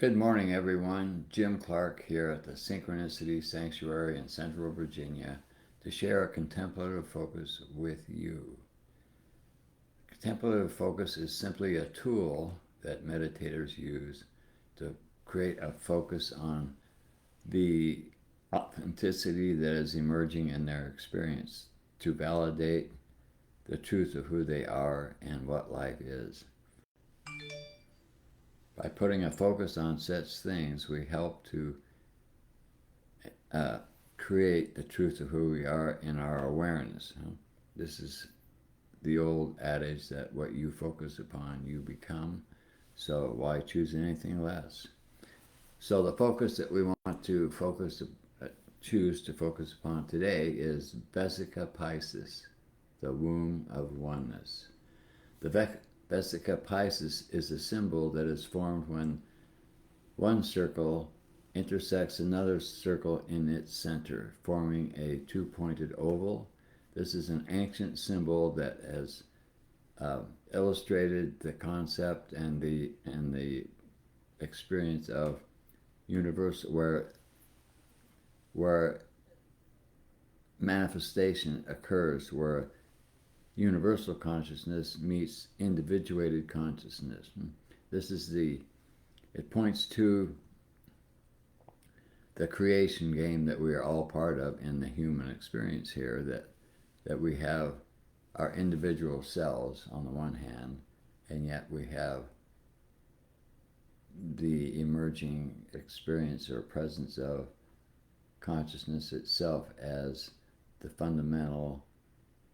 Good morning, everyone. Jim Clark here at the Synchronicity Sanctuary in Central Virginia to share a contemplative focus with you. Contemplative focus is simply a tool that meditators use to create a focus on the authenticity that is emerging in their experience, to validate the truth of who they are and what life is. By putting a focus on such things, we help to create the truth of who we are in our awareness. This is the old adage that what you focus upon, you become. So why choose anything less? So the focus that we want to choose to focus upon today is Vesica Piscis, the womb of oneness. The Vesica Piscis is a symbol that is formed when one circle intersects another circle in its center, forming a two-pointed oval. This is an ancient symbol that has illustrated the concept and the experience of universe where manifestation occurs, where universal consciousness meets individuated consciousness. It points to the creation game that we are all part of in the human experience here, that we have our individual selves on the one hand, and yet we have the emerging experience or presence of consciousness itself as the fundamental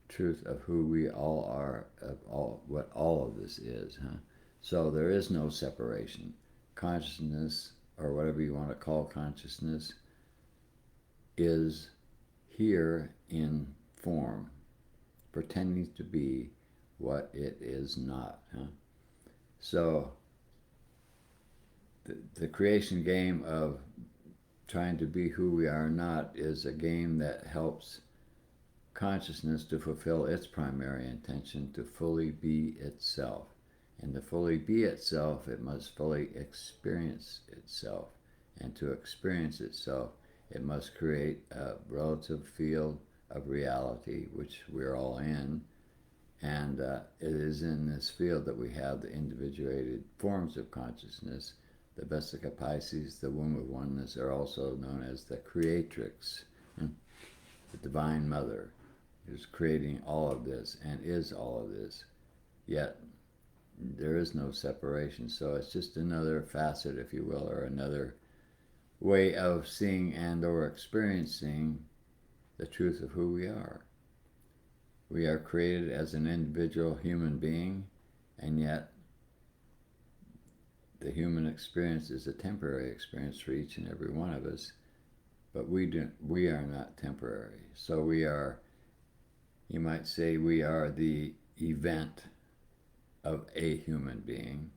truth of who we all are, of what all of this is. So there is no separation. Consciousness, or whatever you want to call consciousness, is here in form, pretending to be what it is not. So the creation game of trying to be who we are not is a game that helps consciousness to fulfill its primary intention, to fully be itself. And to fully be itself, it must fully experience itself. And to experience itself, it must create a relative field of reality, which we're all in. And it is in this field that we have the individuated forms of consciousness. The Vesica Piscis, the womb of oneness, are also known as the creatrix, the divine mother, who's creating all of this and is all of this. Yet there is no separation. So it's just another facet, if you will, or another way of seeing and or experiencing the truth of who we are. We are created as an individual human being, and yet the human experience is a temporary experience for each and every one of us, but we are not temporary. So we are, you might say, we are the event of a human being,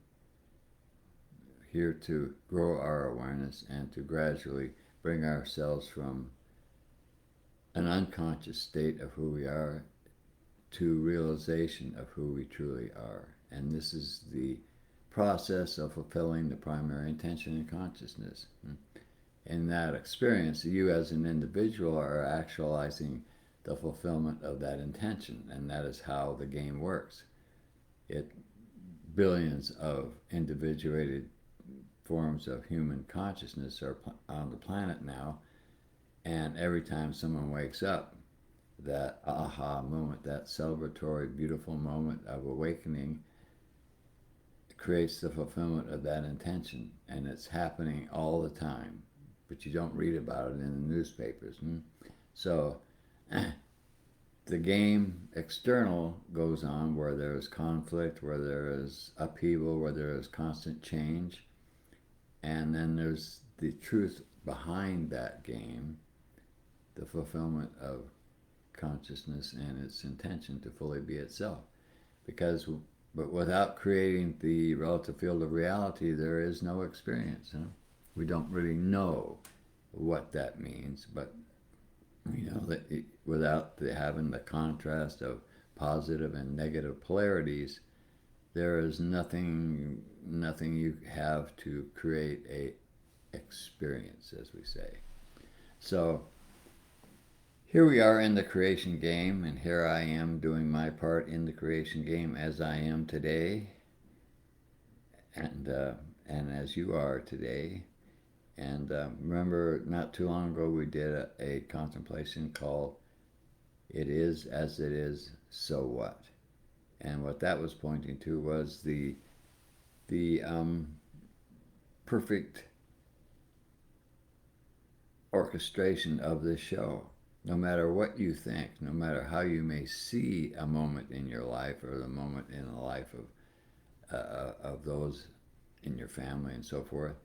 here to grow our awareness and to gradually bring ourselves from an unconscious state of who we are to realization of who we truly are. And this is the process of fulfilling the primary intention in consciousness. In that experience, you as an individual are actualizing the fulfillment of that intention, and that is how the game works. Billions of individuated forms of human consciousness are on the planet now, and every time someone wakes up, that aha moment, that celebratory, beautiful moment of awakening, creates the fulfillment of that intention, and it's happening all the time, but you don't read about it in the newspapers. So the game external goes on, where there is conflict, where there is upheaval, where there is constant change, and then there's the truth behind that game, the fulfillment of consciousness and its intention to fully be itself. But without creating the relative field of reality, there is no experience. We don't really know what that means, but that without having the contrast of positive and negative polarities, There is nothing you have to create a experience, as we say. So here we are in the creation game, and here I am doing my part in the creation game as I am today, and as you are today. And remember, not too long ago, we did a contemplation called "It Is as It Is, So What," and what that was pointing to was the perfect orchestration of this show. No matter what you think, no matter how you may see a moment in your life or the moment in the life of those in your family and so forth,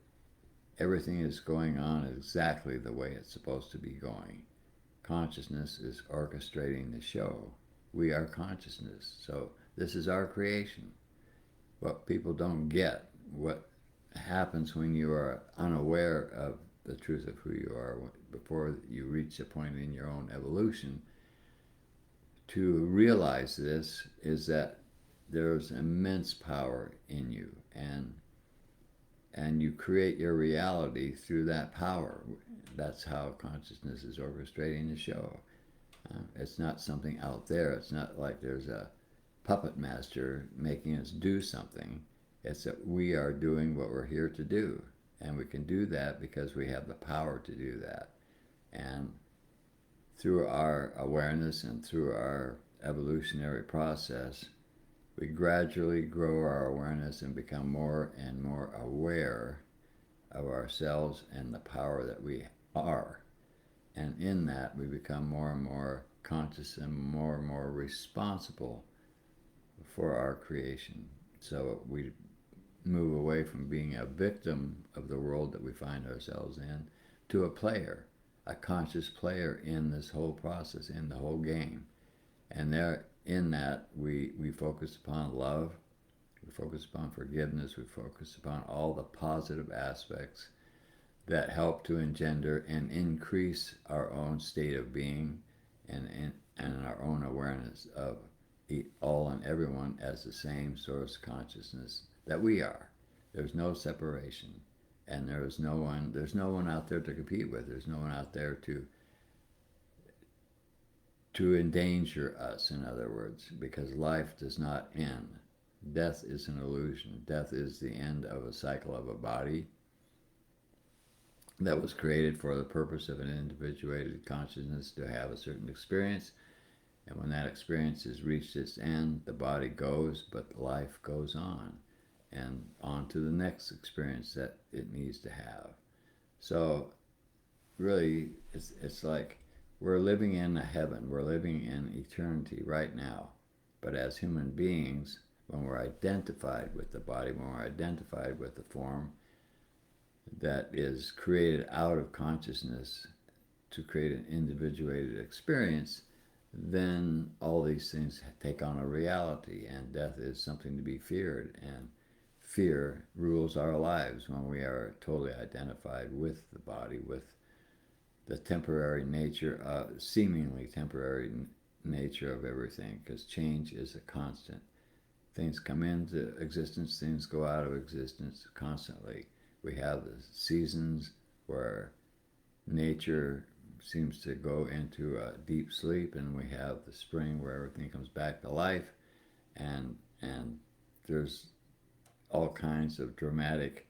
everything is going on exactly the way it's supposed to be going. Consciousness is orchestrating the show. We are consciousness, so this is our creation. What people don't get, what happens when you are unaware of the truth of who you are before you reach a point in your own evolution, to realize this is that there's immense power in you, and you create your reality through that power. That's how consciousness is orchestrating the show. It's not something out there. It's not like there's a puppet master making us do something. It's that we are doing what we're here to do. And we can do that because we have the power to do that. And through our awareness and through our evolutionary process, we gradually grow our awareness and become more and more aware of ourselves and the power that we are. And in that, we become more and more conscious and more responsible for our creation. So we move away from being a victim of the world that we find ourselves in to a player, a conscious player in this whole process, in the whole game. And there, in that, we focus upon love, we focus upon forgiveness, we focus upon all the positive aspects that help to engender and increase our own state of being, and our own awareness of all and everyone as the same source consciousness that we are. There's no separation, and there's no one out there to compete with. There's no one out there to endanger us, in other words, because life does not end. Death is an illusion. Death is the end of a cycle of a body that was created for the purpose of an individuated consciousness to have a certain experience. And when that experience has reached its end, the body goes, but life goes on, and on to the next experience that it needs to have. So really, it's like we're living in a heaven. We're living in eternity right now. But as human beings, when we're identified with the body, when we're identified with the form that is created out of consciousness to create an individuated experience, then all these things take on a reality, and death is something to be feared, and fear rules our lives when we are totally identified with the body, with the temporary nature, seemingly temporary nature of everything, because change is a constant. Things come into existence, things go out of existence constantly. We have the seasons where nature seems to go into a deep sleep, and we have the spring where everything comes back to life, and there's all kinds of dramatic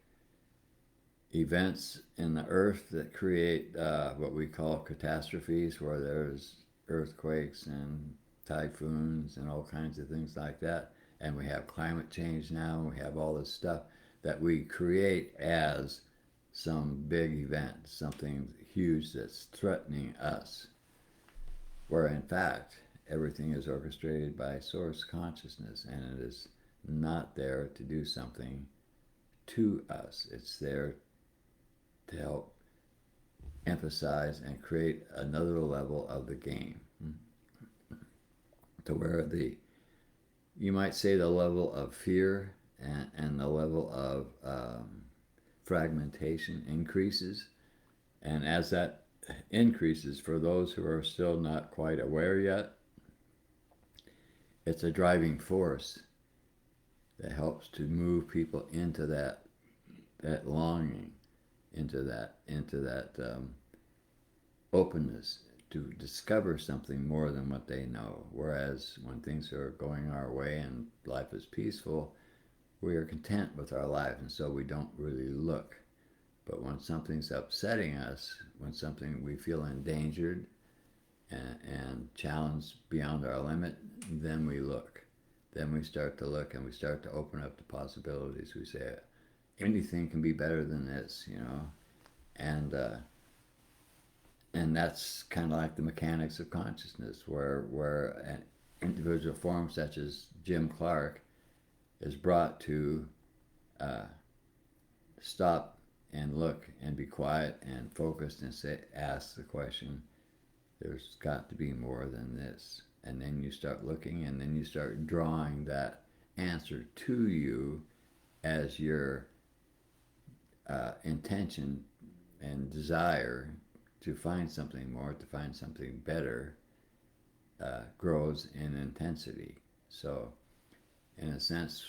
events in the earth that create what we call catastrophes, where there's earthquakes and typhoons and all kinds of things like that. And we have climate change now, and we have all this stuff that we create as some big event, something huge that's threatening us, where in fact everything is orchestrated by source consciousness, and it is not there to do something to us. It's there to help emphasize and create another level of the game, to where you might say the level of fear and the level of fragmentation increases. And as that increases, for those who are still not quite aware yet, it's a driving force that helps to move people into that longing, into that openness to discover something more than what they know. Whereas when things are going our way and life is peaceful, we are content with our life, and so we don't really look. But when something's upsetting us, when something we feel endangered and challenged beyond our limit, then we look. Then we start to look and we start to open up the possibilities. We say, anything can be better than this, you know? And that's kind of like the mechanics of consciousness, where an individual form such as Jim Clark is brought to stop and look and be quiet and focused and ask the question, there's got to be more than this. And then you start looking, and then you start drawing that answer to you as your intention and desire to find something more, to find something better, grows in intensity. So, in a sense,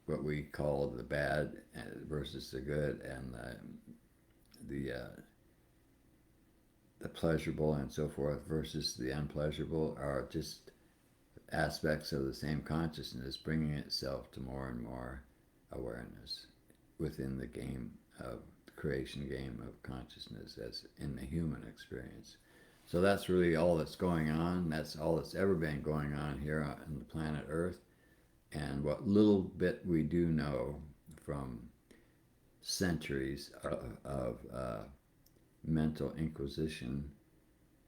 what we call the bad versus the good, and the pleasurable and so forth versus the unpleasurable, are just aspects of the same consciousness bringing itself to more and more awareness within the game of the creation game of consciousness as in the human experience. So that's really all that's going on. That's all that's ever been going on here on the planet Earth. And what little bit we do know from centuries of mental inquisition,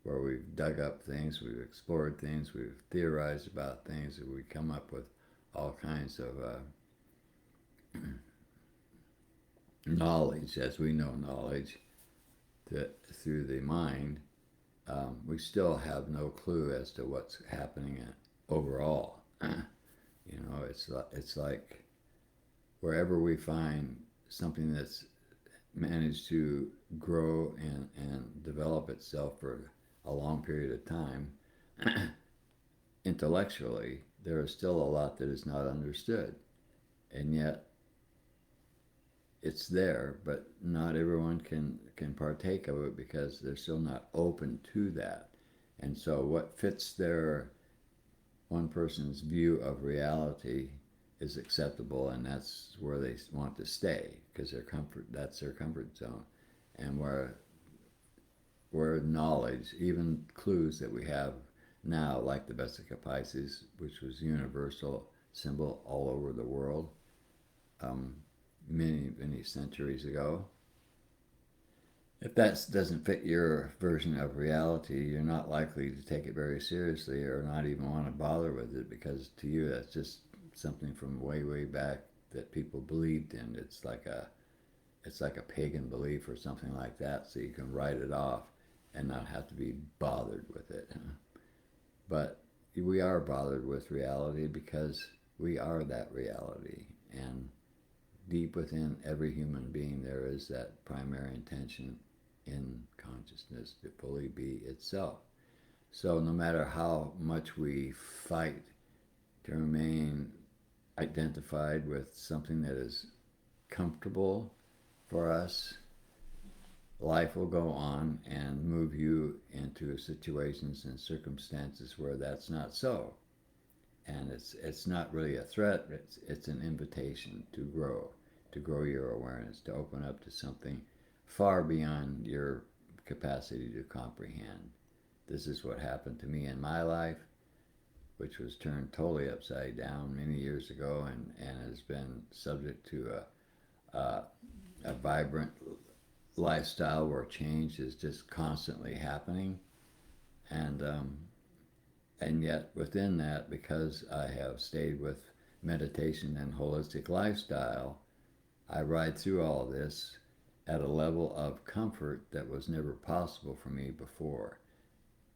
where we've dug up things, we've explored things, we've theorized about things, and we come up with all kinds of knowledge, as we know knowledge, through the mind. We still have no clue as to what's happening overall. You know, it's like wherever we find something that's managed to grow and develop itself for a long period of time, intellectually, there is still a lot that is not understood. And yet, it's there, but not everyone can partake of it because they're still not open to that. And so what fits their one person's view of reality is acceptable, and that's where they want to stay because that's their comfort zone. And where knowledge, even clues that we have now, like the Vesica Piscis, which was universal symbol all over the world, many centuries ago. If that doesn't fit your version of reality, you're not likely to take it very seriously or not even want to bother with it, because to you that's just something from way back that people believed in. It's like a pagan belief or something like that, so you can write it off and not have to be bothered with it. But we are bothered with reality because we are that reality, and deep within every human being there is that primary intention in consciousness to fully be itself. So no matter how much we fight to remain identified with something that is comfortable for us, life will go on and move you into situations and circumstances where that's not so. And it's not really a threat, it's an invitation to grow your awareness, to open up to something far beyond your capacity to comprehend. This is what happened to me in my life, which was turned totally upside down many years ago, and has been subject to a vibrant lifestyle where change is just constantly happening. And yet within that, because I have stayed with meditation and holistic lifestyle, I ride through all this at a level of comfort that was never possible for me before,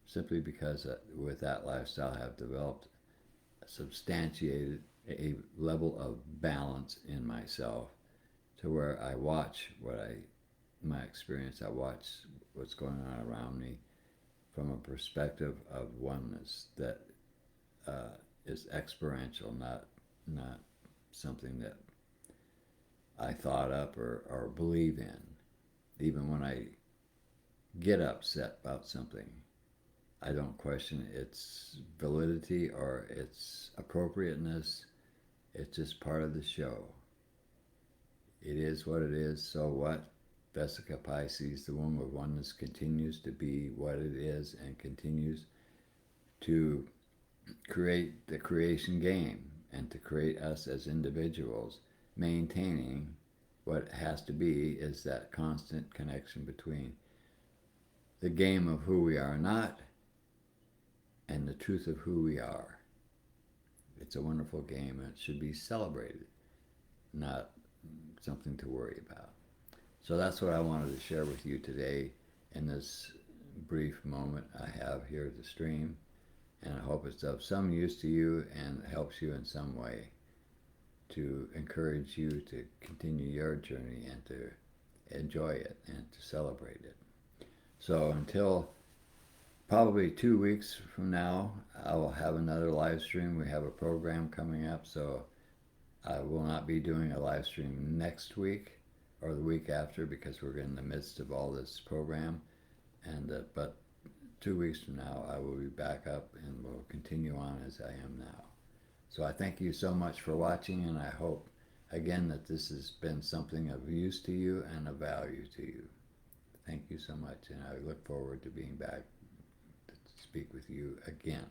simply because with that lifestyle I have developed substantiated a level of balance in myself, to where I watch my experience, I watch what's going on around me from a perspective of oneness that is experiential, not something that I thought up or believe in. Even when I get upset about something, I don't question its validity or its appropriateness. It's just part of the show. It is what it is, so what? Vesica Piscis, the womb of oneness, continues to be what it is and continues to create the creation game and to create us as individuals, maintaining what has to be is that constant connection between the game of who we are not and the truth of who we are. It's a wonderful game and it should be celebrated, not something to worry about. So that's what I wanted to share with you today in this brief moment I have here to stream. And I hope it's of some use to you and helps you in some way to encourage you to continue your journey and to enjoy it and to celebrate it. So until probably 2 weeks from now, I will have another live stream. We have a program coming up, so I will not be doing a live stream next week or the week after because we're in the midst of all this program. But 2 weeks from now, I will be back up and will continue on as I am now. So I thank you so much for watching, and I hope, again, that this has been something of use to you and of value to you. Thank you so much, and I look forward to being back to speak with you again.